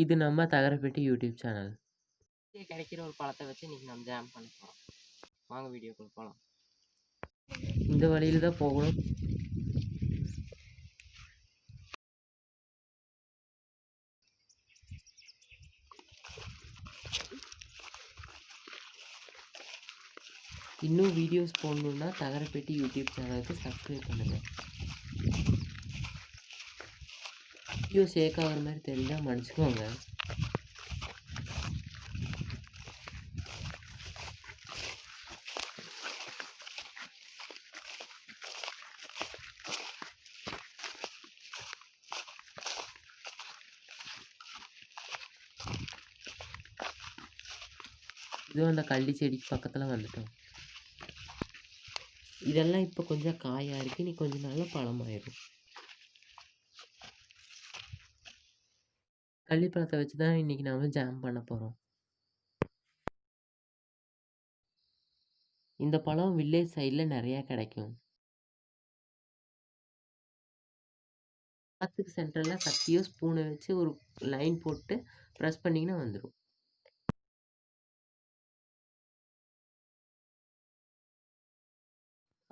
இது நம்ம தகரப்பெட்டி YouTube channel. கிடைக்கிற ஒரு பழத்தை வச்சு இன்னைக்கு நம்ம ஜாம் பண்ண போகிறோம். வாங்க வீடியோக்குள்ள போகலாம். இந்த வழியில தான் போகணும். இன்னும் வீடியோஸ் போடணுன்னா தகரப்பெட்டி யூடியூப் சேனலுக்கு சப்ஸ்கிரைப் பண்ணுங்கள். வீடியோ ஷேக் ஆகிற மாதிரி தெரிஞ்சால் மன்னிச்சுக்கோங்க. இதுவும் அந்த கள்ளி செடிக்கு பக்கத்தில் வந்துட்டோம். இதெல்லாம் இப்போ கொஞ்சம் காயாக இருக்குது, நீ கொஞ்சம் நாளில் பழமாயிடும். கள்ளிப்பழத்தை வச்சு தான் இன்றைக்கி நாம் ஜாம் பண்ண போகிறோம். இந்த பழம் வில்லேஜ் சைடில் நிறையா கிடைக்கும். பழத்துக்கு சென்டரில் கத்தியோ ஸ்பூனை வச்சு ஒரு லைன் போட்டு ப்ரெஸ் பண்ணிங்கன்னா வந்துடும்.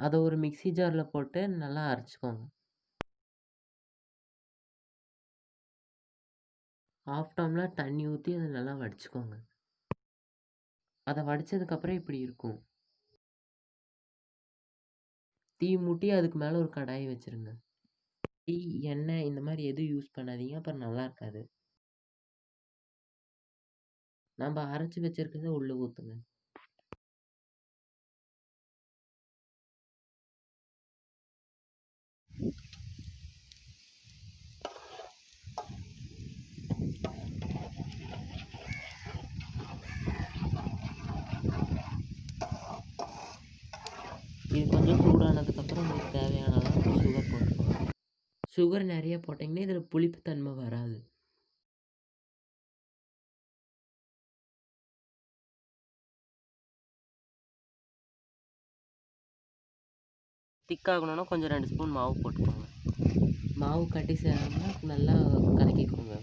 அதை ஒரு மிக்ஸி ஜாரில் போட்டு நல்லா அரைச்சிக்கோங்க. ஹாஃப் டம்ளர் தண்ணி ஊற்றி அதை நல்லா வடிச்சுக்கோங்க. அதை வடித்ததுக்கப்புறம் இப்படி இருக்கும். தீ மூட்டி அதுக்கு மேலே ஒரு கடாயை வச்சுருங்க. டீ, எண்ணெய் இந்த மாதிரி எதுவும் யூஸ் பண்ணாதீங்க, அப்புறம் நல்லா இருக்காது. நம்ம அரைச்சி வச்சிருக்கிறத உள்ளே ஊற்றுங்க. இது கொஞ்சம் சூடானதுக்கப்புறம் உங்களுக்கு தேவையான அளவுக்கு சுகர் போட்டுக்கோங்க. சுகர் நிறைய போட்டிங்கன்னா இதில் புளிப்புத்தன்மை வராது. திக்காகணுன்னா கொஞ்சம் 2 ஸ்பூன் மாவு போட்டுக்கோங்க. மாவு கட்டி சேராமல் நல்லா கலக்கிக்கோங்க.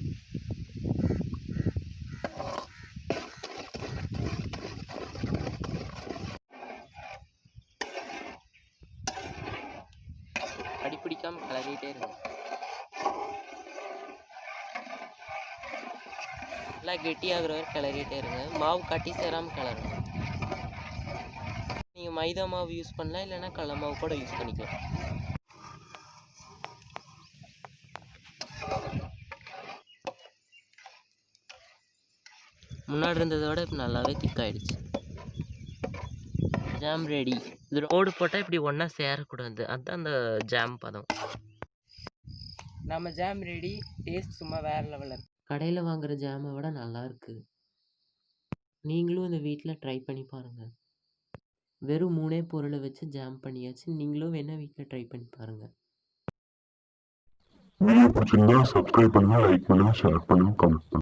அடி பிடிக்காமல் கிளறிட்டே இருங்க. நல்லா கெட்டியாகிற வரை கிளறிட்டே இருங்க. மாவு கட்டி சேராமல் கிளறுங்க. நீங்கள் மைதா மாவு யூஸ் பண்ணலாம், இல்லைன்னா கடலை மாவு கூட யூஸ் பண்ணிக்கலாம். முன்னாடி இருந்ததை விட இப்போ நல்லாவே திக்காயிடுச்சு. Jam ready. இது ஓடு போட்டால் இப்படி ஒன்றா சேரக்கூடாது, அதுதான் அந்த ஜாம் பதம். நம்ம ஜாம் ரெடி. டேஸ்ட் சும்மா வேறு லெவலில் இருக்குது. கடையில் வாங்குகிற ஜாமை விட நல்லா இருக்குது. நீங்களும் இந்த வீட்டில் ட்ரை பண்ணி பாருங்கள். வெறும் 3 பொருளை வச்சு ஜாம் பண்ணியாச்சு. நீங்களும் வேணால் வீட்டில் ட்ரை பண்ணி பாருங்கள். வீடியோ பிடிச்சிருந்தா சப்ஸ்கிரைப் பண்ணுங்கள், லைக் பண்ணுங்கள், ஷேர் பண்ணுங்கள், கமெண்ட் பண்ணுங்கள்.